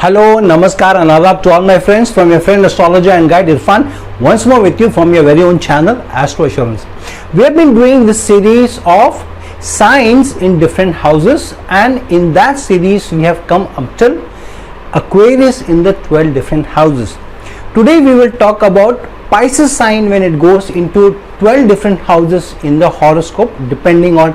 Hello, Namaskar and Adab to all my friends from your friend astrologer and guide Irfan, once more with you from your very own channel Astro Assurance. We have been doing this series of signs in different houses, and in that series we have come up till Aquarius in the 12 different houses. Today we will talk about Pisces sign when it goes into 12 different houses in the horoscope, depending on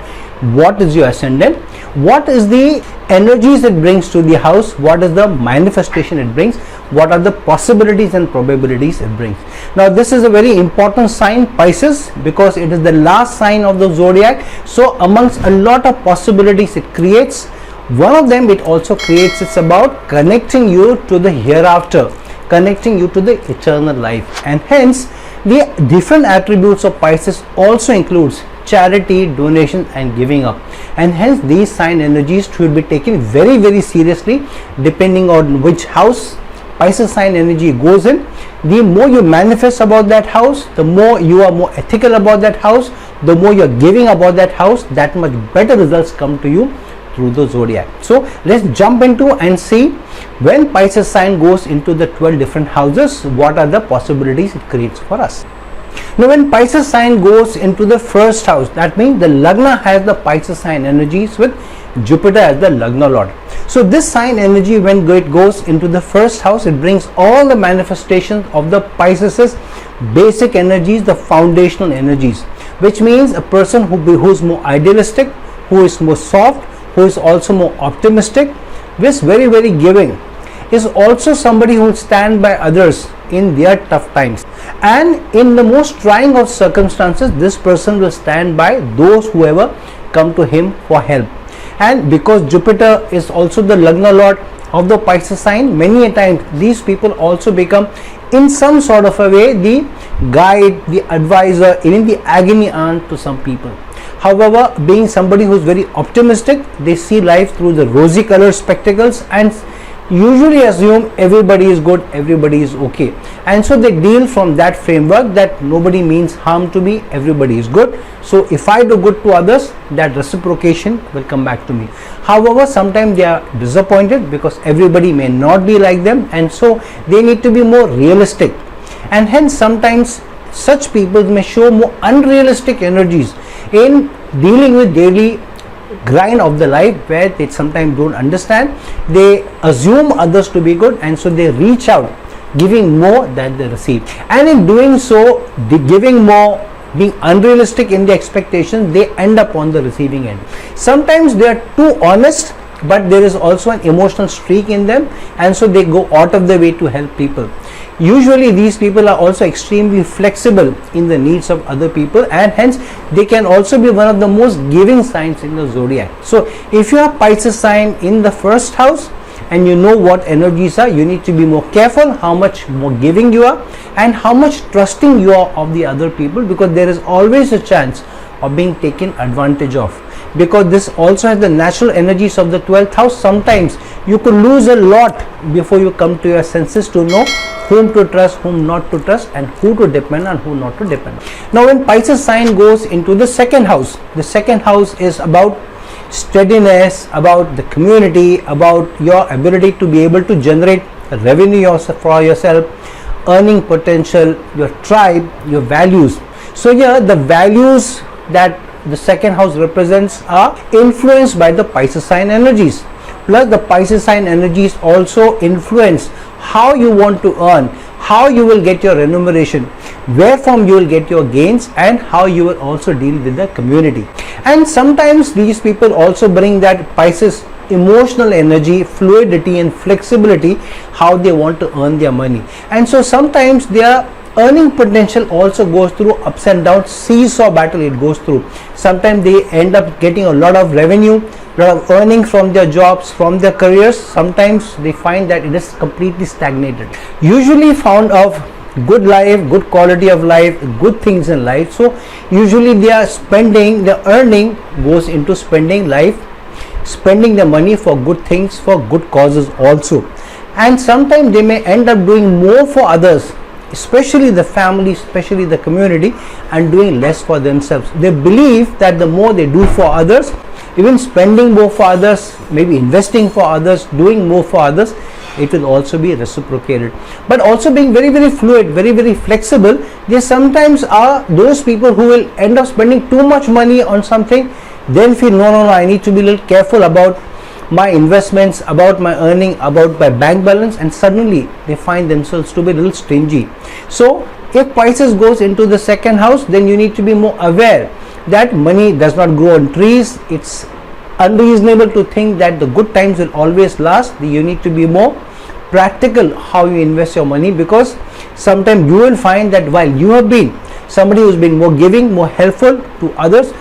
what is your ascendant, what is the energies it brings to the house, what is the manifestation it brings, what are the possibilities and probabilities it brings. Now this is a very important sign, Pisces, because it is the last sign of the zodiac. So amongst a lot of possibilities it creates, one of them it also creates, it's about connecting you to the hereafter, connecting you to the eternal life, and hence the different attributes of Pisces also includes charity, donation and giving up, and hence these sign energies should be taken very seriously depending on which house Pisces sign energy goes in. The more you manifest about that house, the more you are more ethical about that house, the more you are giving about that house, that much better results come to you through the zodiac. So let's jump into and see when Pisces sign goes into the 12 different houses, what are the possibilities it creates for us. Now when Pisces sign goes into the first house, that means the Lagna has the Pisces sign energies with Jupiter as the Lagna Lord. So this sign energy, when it goes into the first house, it brings all the manifestations of the Pisces' basic energies, the foundational energies, which means a person who is more idealistic, who is more soft, who is also more optimistic, is very giving, is also somebody who will stand by others in their tough times, and in the most trying of circumstances this person will stand by those who ever come to him for help. And because Jupiter is also the Lagna Lord of the Pisces sign, many a times these people also become in some sort of a way the guide, the advisor, even the agony aunt to some people. However, being somebody who is very optimistic, they see life through the rosy colored spectacles and usually assume everybody is good, everybody is okay, and so they deal from that framework that nobody means harm to me, everybody is good, so if I do good to others, that reciprocation will come back to me. However, sometimes they are disappointed because everybody may not be like them, and so they need to be more realistic, and hence sometimes such people may show more unrealistic energies in dealing with daily grind of the life, where they sometimes don't understand, they assume others to be good, and so they reach out giving more than they receive, and in doing so, the giving more, being unrealistic in the expectations, they end up on the receiving end. Sometimes they are too honest, but there is also an emotional streak in them, and so they go out of their way to help people. Usually these people are also extremely flexible in the needs of other people, and hence they can also be one of the most giving signs in the zodiac. So if you have Pisces sign in the first house and you know what energies are, you need to be more careful how much more giving you are and how much trusting you are of the other people, because there is always a chance of being taken advantage of, because this also has the natural energies of the 12th house. Sometimes you could lose a lot before you come to your senses to know whom to trust, whom not to trust, and who to depend on, who not to depend on. Now when Pisces sign goes into the second house, the second house is about steadiness, about the community, about your ability to be able to generate revenue for yourself, earning potential, your tribe, your values. So here the values that the second house represents are influenced by the Pisces sign energies, plus the Pisces sign energies also influence how you want to earn, how you will get your remuneration, where from you will get your gains, and how you will also deal with the community. And sometimes these people also bring that Pisces emotional energy, fluidity and flexibility, how they want to earn their money, and so sometimes their earning potential also goes through ups and downs, seesaw battle it goes through. Sometimes they end up getting a lot of revenue, lot of earning from their jobs, from their careers. Sometimes they find that it is completely stagnated. Usually found of good life, good quality of life, good things in life. So usually they are spending, the earning goes into spending life, spending the money for good things, for good causes also. And sometimes they may end up doing more for others, especially the family, especially the community, and doing less for themselves. They believe that the more they do for others, even spending more for others, maybe investing for others, doing more for others, it will also be reciprocated. But also being very, very fluid, very, very flexible, there sometimes are those people who will end up spending too much money on something, then feel no, I need to be a little careful about my investments, about my earning, about my bank balance, and suddenly they find themselves to be a little stingy. So if Pisces goes into the second house, then you need to be more aware that money does not grow on trees. It's unreasonable to think that the good times will always last. You need to be more practical how you invest your money, because sometimes you will find that while you have been somebody who's been more giving, more helpful to others,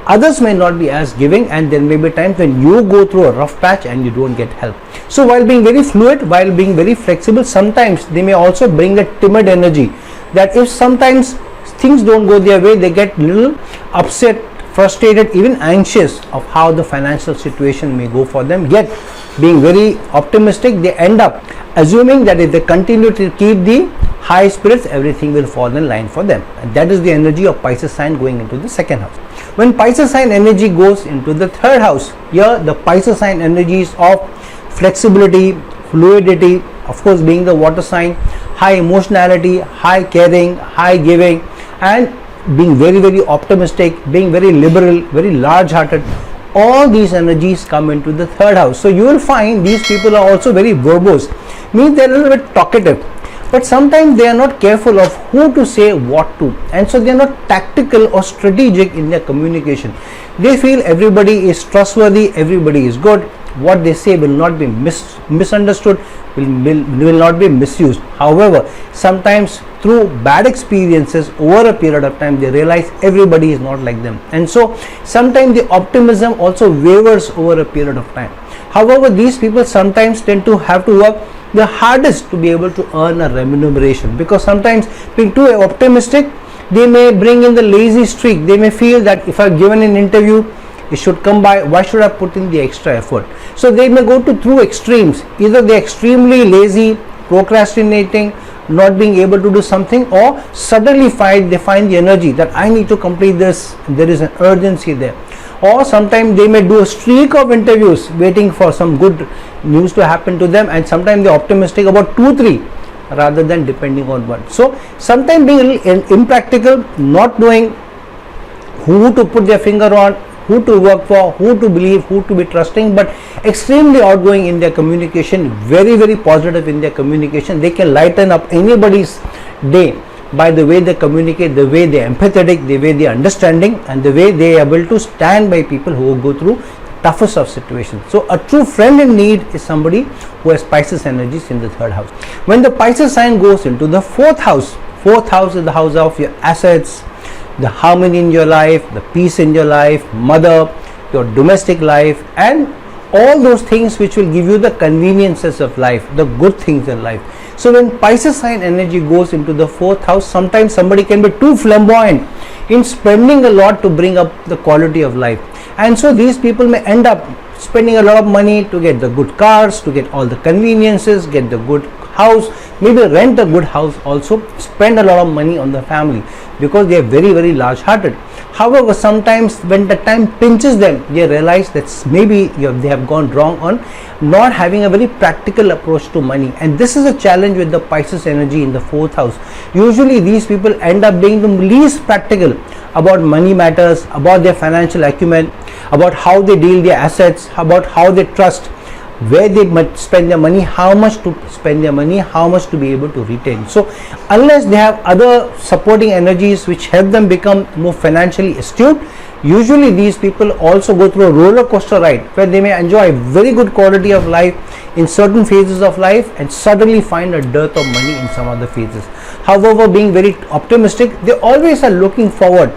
others may not be as giving, and there may be times when you go through a rough patch and you don't get help. So while being very fluid, while being very flexible, sometimes they may also bring a timid energy, that if sometimes things don't go their way, they get little upset, frustrated, even anxious of how the financial situation may go for them. Yet being very optimistic, they end up assuming that if they continue to keep the high spirits, everything will fall in line for them. And that is the energy of Pisces sign going into the second house. When Pisces sign energy goes into the third house, here the Pisces sign energies of flexibility, fluidity, of course being the water sign, high emotionality, high caring, high giving, and being very, very optimistic, being very liberal, very large-hearted, all these energies come into the third house. So you will find these people are also very verbose, means they are a little bit talkative, but sometimes they are not careful of who to say what to, and so they are not tactical or strategic in their communication. They feel everybody is trustworthy, everybody is good, what they say will not be misunderstood, will not be misused. However, sometimes through bad experiences over a period of time, they realize everybody is not like them, and so sometimes the optimism also wavers over a period of time. However, these people sometimes tend to have to work the hardest to be able to earn a remuneration, because sometimes being too optimistic, they may bring in the lazy streak. They may feel that if I've given an interview, it should come by, why should I put in the extra effort? So they may go to two extremes, either they're extremely lazy, procrastinating, not being able to do something, or suddenly they find the energy that I need to complete this, there is an urgency there. Or sometimes they may do a streak of interviews waiting for some good news to happen to them, and sometimes they're optimistic about 2-3 rather than depending on one. So sometimes being a little impractical, not knowing who to put their finger on, who to work for, who to believe, who to be trusting, but extremely outgoing in their communication, very, very positive in their communication. They can lighten up anybody's day by the way they communicate, the way they are empathetic, the way they are understanding, and the way they are able to stand by people who go through toughest of situations. So a true friend in need is somebody who has Pisces energies in the third house. When the Pisces sign goes into the fourth house is the house of your assets, the harmony in your life, the peace in your life, mother, your domestic life, and all those things which will give you the conveniences of life, the good things in life. So when Pisces sign energy goes into the fourth house, sometimes somebody can be too flamboyant in spending a lot to bring up the quality of life, and so these people may end up spending a lot of money to get the good cars, to get all the conveniences, get the good house, maybe rent a good house, also spend a lot of money on the family because they are very, very large hearted. However, sometimes when the time pinches them, they realize that maybe they have gone wrong on not having a very practical approach to money, and this is a challenge with the Pisces energy in the fourth house. Usually these people end up being the least practical about money matters, about their financial acumen, about how they deal their assets, about how they trust, where they might spend their money, how much to spend their money, how much to be able to retain. So unless they have other supporting energies which help them become more financially astute, usually these people also go through a roller coaster ride where they may enjoy very good quality of life in certain phases of life and suddenly find a dearth of money in some other phases. However, being very optimistic, they always are looking forward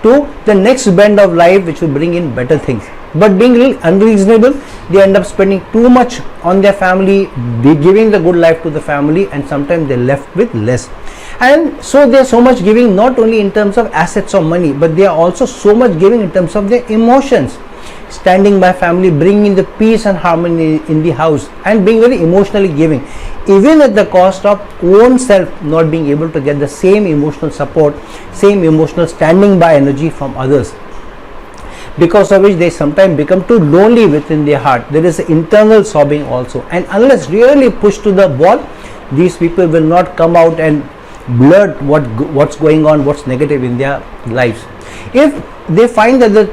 to the next bend of life which will bring in better things. But being a little unreasonable, they end up spending too much on their family, giving the good life to the family, and sometimes they're left with less. And so they're so much giving not only in terms of assets or money, but they are also so much giving in terms of their emotions, standing by family, bringing the peace and harmony in the house, and being very emotionally giving, even at the cost of own self not being able to get the same emotional support, same emotional standing by energy from others. because of which they sometimes become too lonely within their heart. There is internal sobbing also, and unless really pushed to the wall, these people will not come out and blurt what's going on, what's negative in their lives. If they find that the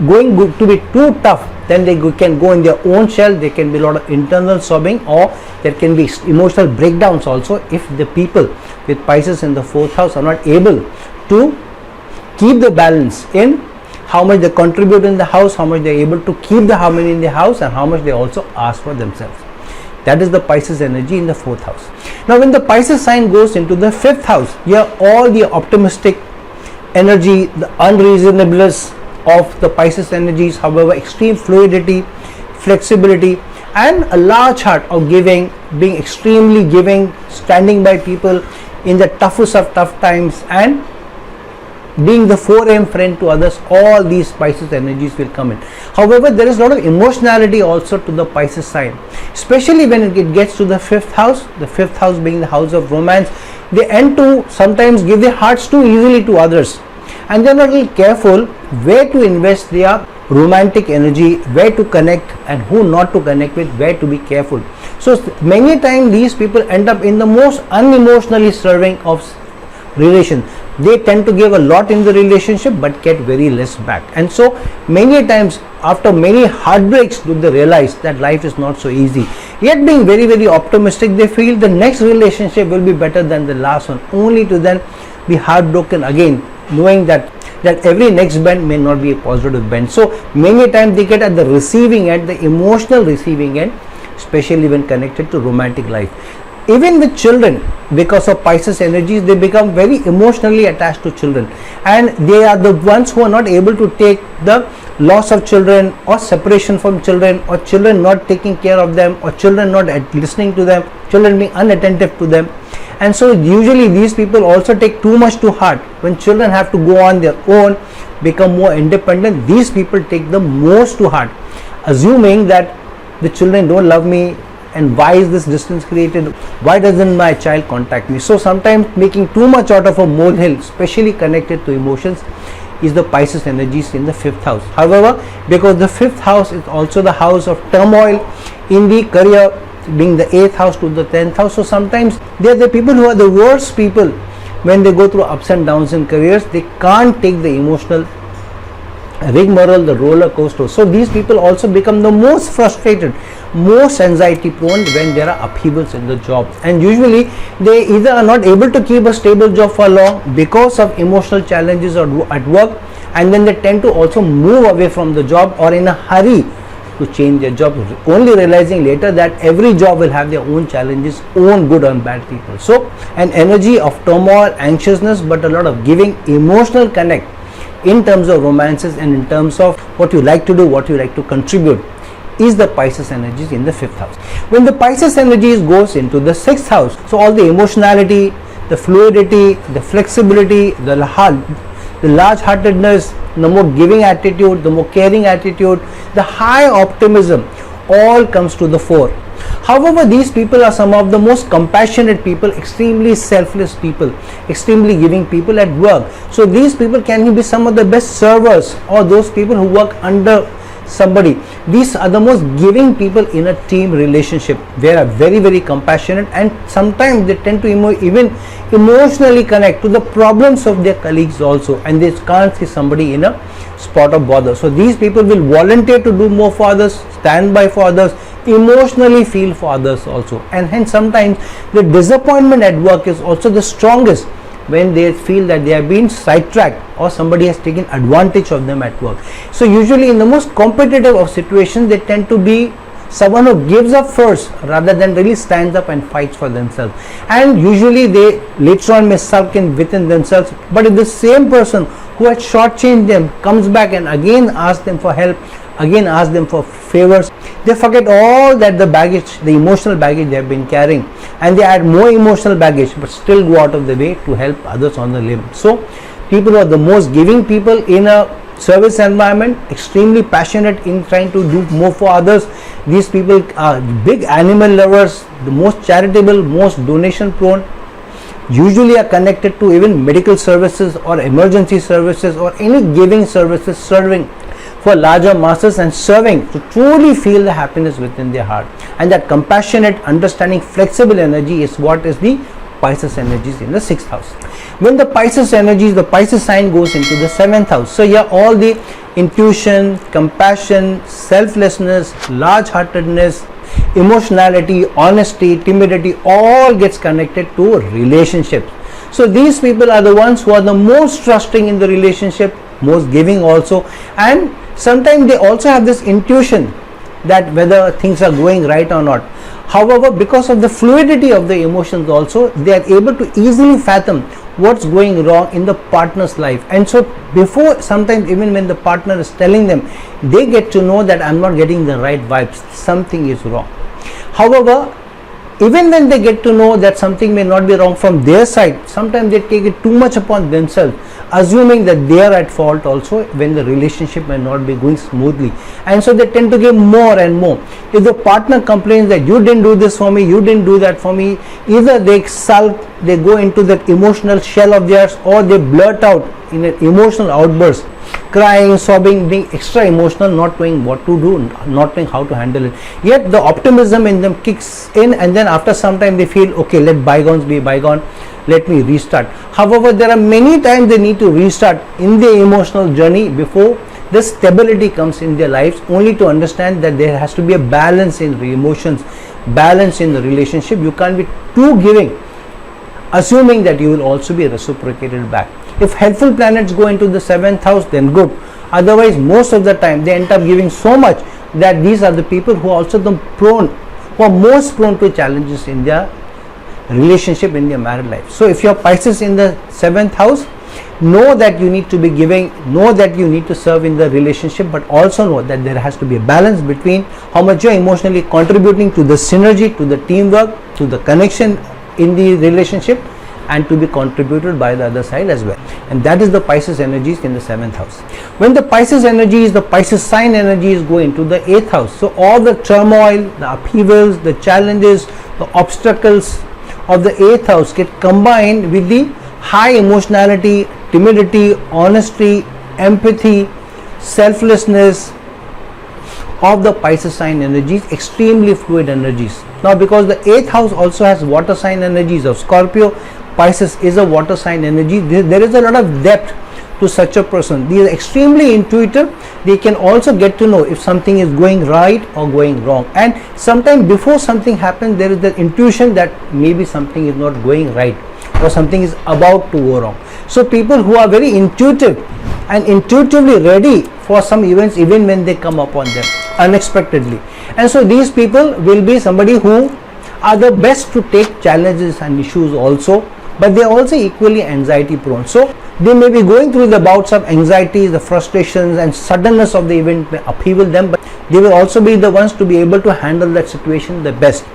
going to be too tough, then they can go in their own shell. There can be a lot of internal sobbing, or there can be emotional breakdowns also if the people with Pisces in the 4th house are not able to keep the balance in how much they contribute in the house, how much they are able to keep the harmony in the house, and how much they also ask for themselves. That is the Pisces energy in the 4th house. Now when the Pisces sign goes into the 5th house, here all the optimistic energy, the unreasonableness of the Pisces energies, however, extreme fluidity, flexibility, and a large heart of giving, being extremely giving, standing by people in the toughest of tough times, and being the 4M friend to others. All these Pisces energies will come in. However, there is a lot of emotionality also to the Pisces sign, especially when it gets to the 5th house. The 5th house being the house of romance, they end to sometimes give their hearts too easily to others, and they are not really careful where to invest their romantic energy, where to connect and who not to connect with, where to be careful. So many times these people end up in the most unemotionally serving of relation. They tend to give a lot in the relationship but get very less back, and so many times after many heartbreaks do they realize that life is not so easy. Yet being very, very optimistic, they feel the next relationship will be better than the last one, only to then be heartbroken again, knowing that every next bend may not be a positive bend. So many times they get at the receiving end, the emotional receiving end, especially when connected to romantic life. Even with children, because of Pisces energies, they become very emotionally attached to children, and they are the ones who are not able to take the loss of children, or separation from children, or children not taking care of them, or children not listening to them, children being unattentive to them. And so usually these people also take too much to heart. When children have to go on their own, become more independent, these people take the most to heart, assuming that the children don't love me, and why is this distance created, why doesn't my child contact me. So sometimes making too much out of a molehill, especially connected to emotions, is the Pisces energies in the 5th house. However, because the 5th house is also the house of turmoil in the career, being the 8th house to the 10th house, so sometimes they are the people who are the worst people when they go through ups and downs in careers. They can't take the emotional rigmarole, the roller coaster. So these people also become the most frustrated, most anxiety prone when there are upheavals in the job, and usually they either are not able to keep a stable job for long because of emotional challenges at work, and then they tend to also move away from the job, or in a hurry to change their job, only realizing later that every job will have their own challenges, own good and bad people. So an energy of turmoil, anxiousness, but a lot of giving, emotional connect in terms of romances and in terms of what you like to do, what you like to contribute, is the Pisces energies in the 5th house. When the Pisces energies goes into the 6th house, so all the emotionality, the fluidity, the flexibility, the large-heartedness, the more giving attitude, the more caring attitude, the high optimism, all comes to the fore. However, these people are some of the most compassionate people, extremely selfless people, extremely giving people at work. So these people can be some of the best servers, or those people who work under somebody. These are the most giving people in a team relationship. They are very, very compassionate, and sometimes they tend to even emotionally connect to the problems of their colleagues also, and they can't see somebody in a spot of bother. So these people will volunteer to do more for others, stand by for others, emotionally feel for others also, and hence sometimes the disappointment at work is also the strongest when they feel that they have been sidetracked or somebody has taken advantage of them at work. So usually in the most competitive of situations, they tend to be someone who gives up first rather than really stands up and fights for themselves, and usually they later on may sulk in within themselves. But if the same person who had shortchanged them comes back and again asks them for help, again asks them for favors, they forget all that the baggage, the emotional baggage they have been carrying, and they add more emotional baggage but still go out of the way to help others on the limb. So people who are the most giving people in a service environment, extremely passionate in trying to do more for others. These people are big animal lovers, the most charitable, most donation prone, usually are connected to even medical services or emergency services or any giving services, serving for larger masses and serving to truly feel the happiness within their heart. And that compassionate, understanding, flexible energy is what is the Pisces energies in the 6th house. When the Pisces energies, the Pisces sign goes into the 7th house. So here all the intuition, compassion, selflessness, large-heartedness, emotionality, honesty, timidity, all gets connected to relationships. So these people are the ones who are the most trusting in the relationship, most giving also, and sometimes they also have this intuition that whether things are going right or not. However, because of the fluidity of the emotions also, they are able to easily fathom what's going wrong in the partner's life. And so before, sometimes even when the partner is telling them, they get to know that I'm not getting the right vibes, something is wrong. However, even when they get to know that something may not be wrong from their side, sometimes they take it too much upon themselves, assuming that they are at fault also when the relationship may not be going smoothly. And so they tend to give more and more. If the partner complains that you didn't do this for me, you didn't do that for me, either they sulk, they go into that emotional shell of theirs, or they blurt out in an emotional outburst, crying, sobbing, being extra emotional, not knowing what to do, not knowing how to handle it. Yet the optimism in them kicks in, and then after some time they feel, okay, let bygones be bygone, let me restart. However, there are many times they need to restart in their emotional journey before the stability comes in their lives, only to understand that there has to be a balance in the emotions, balance in the relationship. You can't be too giving, assuming that you will also be reciprocated back. If helpful planets go into the 7th house, then good. Otherwise, most of the time they end up giving so much that these are the people who are also who are most prone to challenges in their relationship, in their married life. So if you are Pisces in the 7th house, know that you need to be giving, know that you need to serve in the relationship, but also know that there has to be a balance between how much you are emotionally contributing to the synergy, to the teamwork, to the connection in the relationship, and to be contributed by the other side as well. And that is the Pisces energies in the 7th house. When the Pisces energies, the Pisces sign energies go into the 8th house, so all the turmoil, the upheavals, the challenges, the obstacles of the 8th house get combined with the high emotionality, timidity, honesty, empathy, selflessness of the Pisces sign energies, extremely fluid energies. Now because the 8th house also has water sign energies of Scorpio, Pisces is a water sign energy, there is a lot of depth to such a person. They are extremely intuitive. They can also get to know if something is going right or going wrong, and sometimes before something happens there is the intuition that maybe something is not going right or something is about to go wrong. So people who are very intuitive and intuitively ready for some events even when they come upon them unexpectedly, and so these people will be somebody who are the best to take challenges and issues also, but they are also equally anxiety prone. So they may be going through the bouts of anxiety, the frustrations and suddenness of the event may upheaval them, but they will also be the ones to be able to handle that situation the best.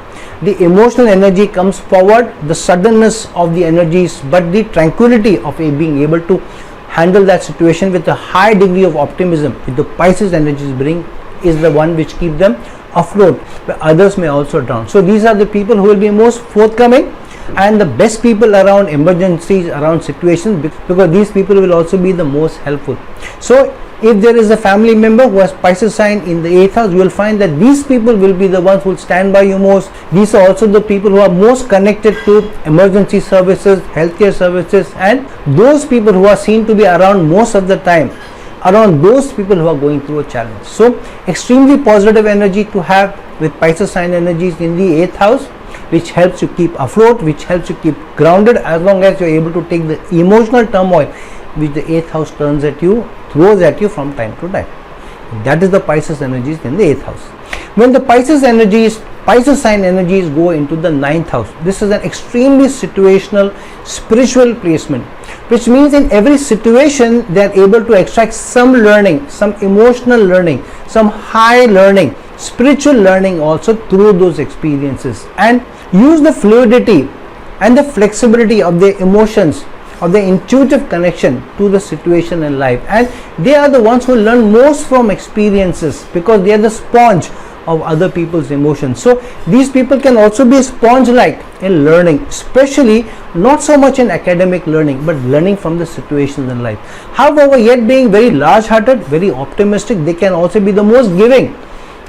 The emotional energy comes forward, the suddenness of the energies, but the tranquility of being able to handle that situation with a high degree of optimism which the Pisces energies bring is the one which keep them afloat, but others may also drown. So these are the people who will be most forthcoming and the best people around emergencies, around situations, because these people will also be the most helpful. So if there is a family member who has Pisces sign in the 8th house, you will find that these people will be the ones who will stand by you most. These are also the people who are most connected to emergency services, healthcare services, and those people who are seen to be around most of the time, around those people who are going through a challenge. So extremely positive energy to have with Pisces sign energies in the 8th house, which helps you keep afloat, which helps you keep grounded as long as you are able to take the emotional turmoil which the 8th house turns at you, throws at you from time to time. That is the Pisces energies in the 8th house. When the Pisces sign energies go into the 9th house, this is an extremely situational spiritual placement, which means in every situation they are able to extract some learning, some emotional learning, some high learning, spiritual learning also through those experiences, and use the fluidity and the flexibility of their emotions, of the intuitive connection to the situation in life. And they are the ones who learn most from experiences, because they are the sponge of other people's emotions. So these people can also be sponge like in learning, especially not so much in academic learning, but learning from the situations in life. However, yet being very large hearted, very optimistic, they can also be the most giving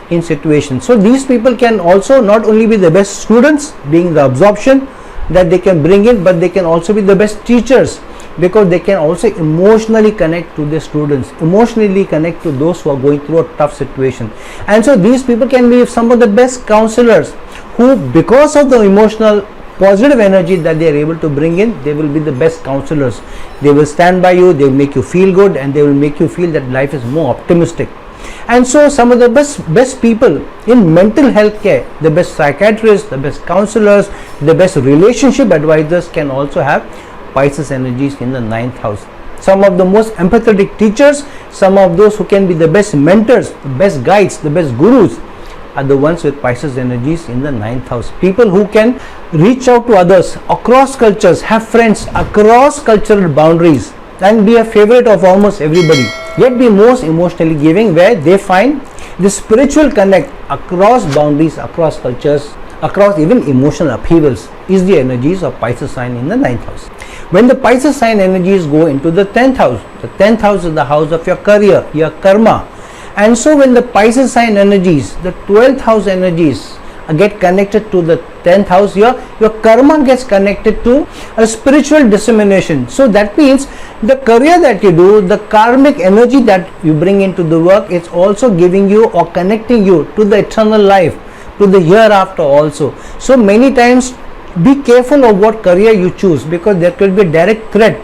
in situations. So these people can also not only be the best students, being the absorption that they can bring in, but they can also be the best teachers, because they can also emotionally connect to the students, emotionally connect to those who are going through a tough situation. And so these people can be some of the best counselors, who, because of the emotional positive energy that they are able to bring in, they will be the best counselors. They will stand by you, they will make you feel good, and they will make you feel that life is more optimistic. And so some of the best people in mental health care, the best psychiatrists, the best counselors, the best relationship advisors can also have Pisces energies in the 9th house. Some of the most empathetic teachers, some of those who can be the best mentors, the best guides, the best gurus, are the ones with Pisces energies in the 9th house. People who can reach out to others across cultures, have friends across cultural boundaries, and be a favorite of almost everybody, yet be most emotionally giving, where they find the spiritual connect across boundaries, across cultures, across even emotional upheavals, is the energies of Pisces sign in the 9th house. When the Pisces sign energies go into the 10th house, the 10th house is the house of your career, your karma. And so when the Pisces sign energies, the 12th house energies get connected to the 10th house, your karma gets connected to a spiritual dissemination. So that means the career that you do, the karmic energy that you bring into the work, it's also giving you or connecting you to the eternal life, to the hereafter also. So many times be careful of what career you choose, because there could be a direct threat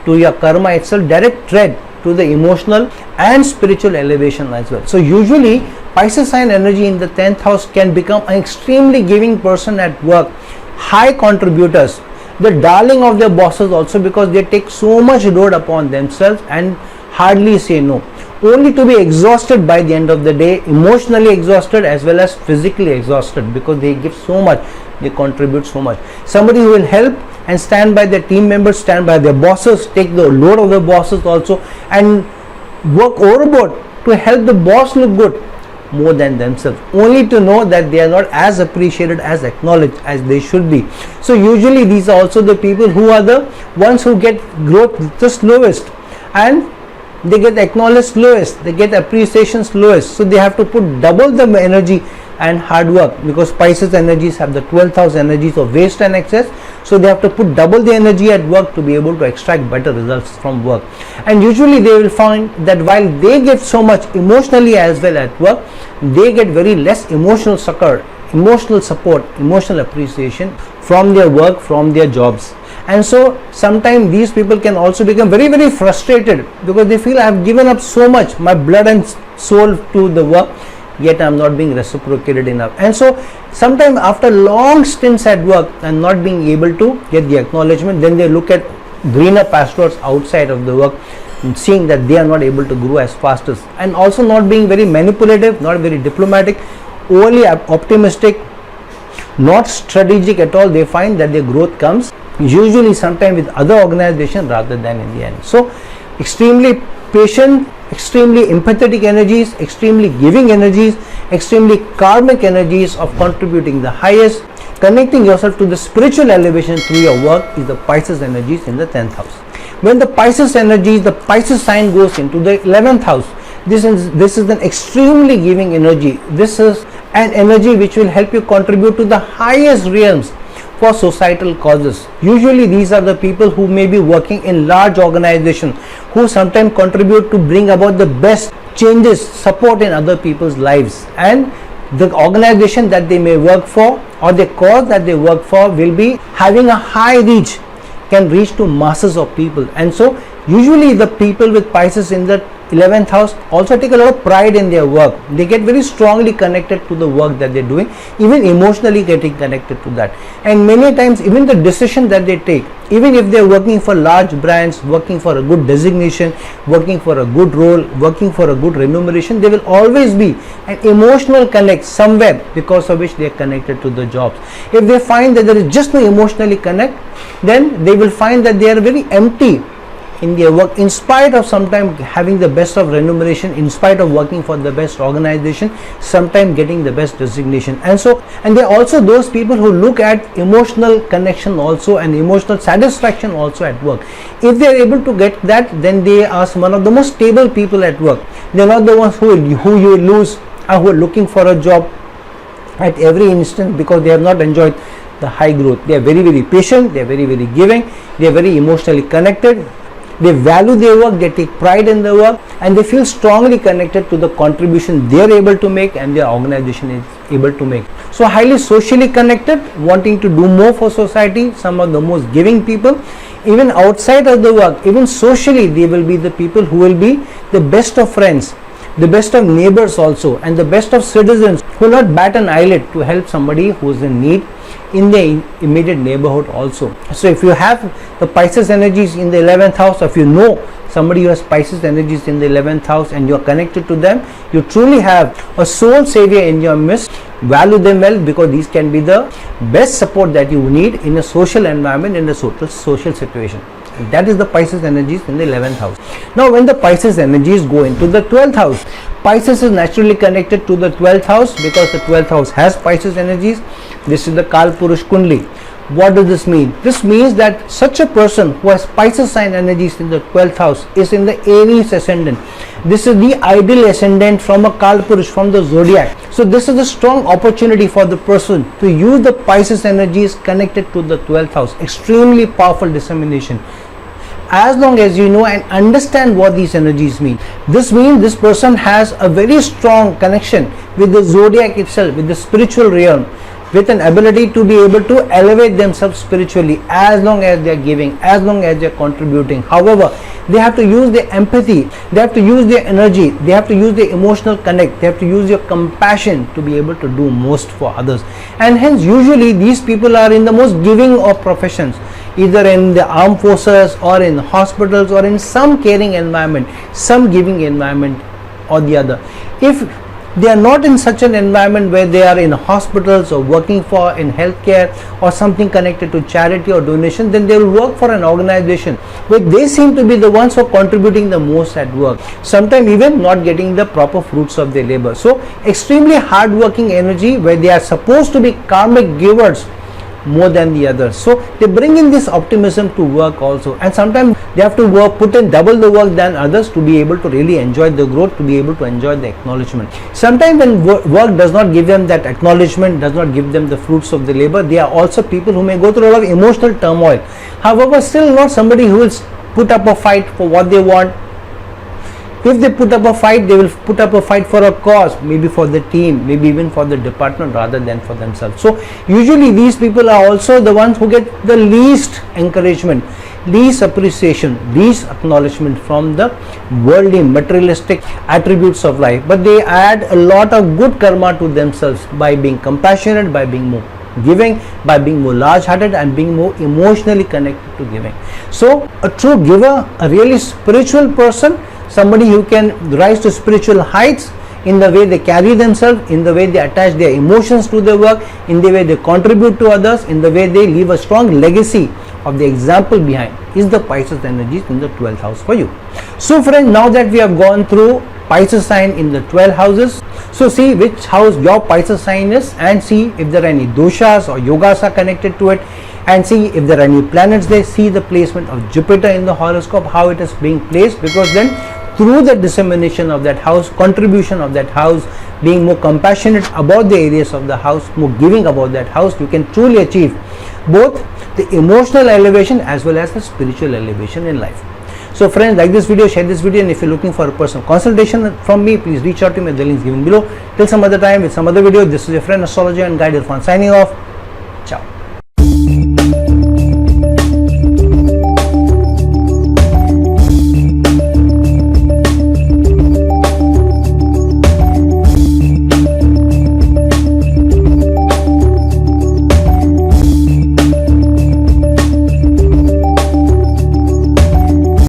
to your karma itself, direct threat to the emotional and spiritual elevation as well. So usually Pisces sign energy in the 10th house can become an extremely giving person at work, high contributors, the darling of their bosses also, because they take so much load upon themselves and hardly say no, only to be exhausted by the end of the day, emotionally exhausted as well as physically exhausted, because they give so much, they contribute so much. Somebody who will help and stand by their team members, stand by their bosses, take the load of the bosses also, and work overboard to help the boss look good more than themselves, only to know that they are not as appreciated, as acknowledged as they should be. So usually these are also the people who are the ones who get growth the slowest, and they get acknowledged slowest, they get appreciation slowest. So they have to put double the energy and hard work, because Pisces energies have the 12th house energies of waste and excess. So they have to put double the energy at work to be able to extract better results from work. And usually they will find that while they get so much emotionally as well at work, they get very less emotional succor, emotional support, emotional appreciation from their work, from their jobs. And so sometimes these people can also become very, very frustrated, because they feel I have given up so much, my blood and soul to the work, yet I am not being reciprocated enough. And so sometimes after long stints at work and not being able to get the acknowledgement, then they look at greener pastures outside of the work, seeing that they are not able to grow as fast as, and also not being very manipulative, not very diplomatic, overly optimistic, not strategic at all. They find that their growth comes usually sometime with other organization rather than in the end. So extremely patient, extremely empathetic energies, extremely giving energies, extremely karmic energies of contributing the highest, connecting yourself to the spiritual elevation through your work, is the Pisces energies in the 10th house. When the Pisces energies, the Pisces sign goes into the 11th house, this is an extremely giving energy. This is an energy which will help you contribute to the highest realms for societal causes. Usually these are the people who may be working in large organizations, who sometimes contribute to bring about the best changes, support in other people's lives, and the organization that they may work for or the cause that they work for will be having a high reach, can reach to masses of people. And so usually the people with Pisces in the 11th house also take a lot of pride in their work. They get very strongly connected to the work that they're doing, even emotionally getting connected to that. And many times even the decision that they take, even if they're working for large brands, working for a good designation, working for a good role, working for a good remuneration, there will always be an emotional connect somewhere because of which they are connected to the jobs. If they find that there is just no emotionally connect, then they will find that they are very empty in their work, in spite of sometimes having the best of remuneration, in spite of working for the best organization, sometimes getting the best designation. And there are also those people who look at emotional connection also and emotional satisfaction also at work. If they are able to get that, then they are one of the most stable people at work. They are not the ones who you lose or who are looking for a job at every instant because they have not enjoyed the high growth. They are very, very patient, they are very, very giving, they are very emotionally connected, they value their work, they take pride in their work, and they feel strongly connected to the contribution they are able to make and their organization is able to make. So highly socially connected, wanting to do more for society, some of the most giving people. Even outside of the work, even socially, they will be the people who will be the best of friends, the best of neighbors also, and the best of citizens who will not bat an eyelid to help somebody who is in need in the immediate neighborhood also. So if you have the Pisces energies in the 11th house, if you know somebody who has Pisces energies in the 11th house and you are connected to them, you truly have a soul savior in your midst. Value them well, because these can be the best support that you need in a social environment, in a social situation. That is the Pisces energies in the 11th house. Now when the Pisces energies go into the 12th house, Pisces is naturally connected to the 12th house because the 12th house has Pisces energies. This is the Kal Purush Kundli. What does this mean? This means that such a person who has Pisces sign energies in the 12th house is in the Aries ascendant. This is the ideal ascendant from a Kal Purush, from the zodiac. So this is a strong opportunity for the person to use the Pisces energies connected to the 12th house. Extremely powerful dissemination. As long as you know and understand what these energies mean. This means this person has a very strong connection with the zodiac itself, with the spiritual realm, with an ability to be able to elevate themselves spiritually, as long as they are giving, as long as they are contributing. However, they have to use their empathy, they have to use their energy, they have to use their emotional connect, they have to use your compassion to be able to do most for others. And hence usually these people are in the most giving of professions, either in the armed forces or in hospitals or in some caring environment, some giving environment or the other. If they are not in such an environment where they are in hospitals or working for in healthcare or something connected to charity or donation, then they will work for an organization where they seem to be the ones who are contributing the most at work, sometimes even not getting the proper fruits of their labor. So extremely hard working energy where they are supposed to be karmic givers more than the others. So they bring in this optimism to work also, and sometimes they have to put in double the work than others to be able to really enjoy the growth, to be able to enjoy the acknowledgement. Sometimes when work does not give them that acknowledgement, does not give them the fruits of the labor, they are also people who may go through a lot of emotional turmoil. However, still not somebody who will put up a fight for what they want. If they put up a fight, they will put up a fight for a cause, maybe for the team, maybe even for the department rather than for themselves. So usually these people are also the ones who get the least encouragement, least appreciation, least acknowledgement from the worldly materialistic attributes of life. But they add a lot of good karma to themselves by being compassionate, by being more giving, by being more large-hearted and being more emotionally connected to giving. So a true giver, a really spiritual person, somebody who can rise to spiritual heights in the way they carry themselves, in the way they attach their emotions to their work, in the way they contribute to others, in the way they leave a strong legacy of the example behind, is the Pisces energies in the 12th house for you. So friends, now that we have gone through Pisces sign in the 12 houses, so see which house your Pisces sign is and see if there are any doshas or yogas are connected to it, and see if there are any planets there. See the placement of Jupiter in the horoscope, how it is being placed, because then through the dissemination of that house, contribution of that house, being more compassionate about the areas of the house, more giving about that house, you can truly achieve both the emotional elevation as well as the spiritual elevation in life. So friends, like this video, share this video, and if you're looking for a personal consultation from me, please reach out to me at the links given below. Till some other time with some other video, this is your friend astrologer and guide Irfan signing off. Ciao.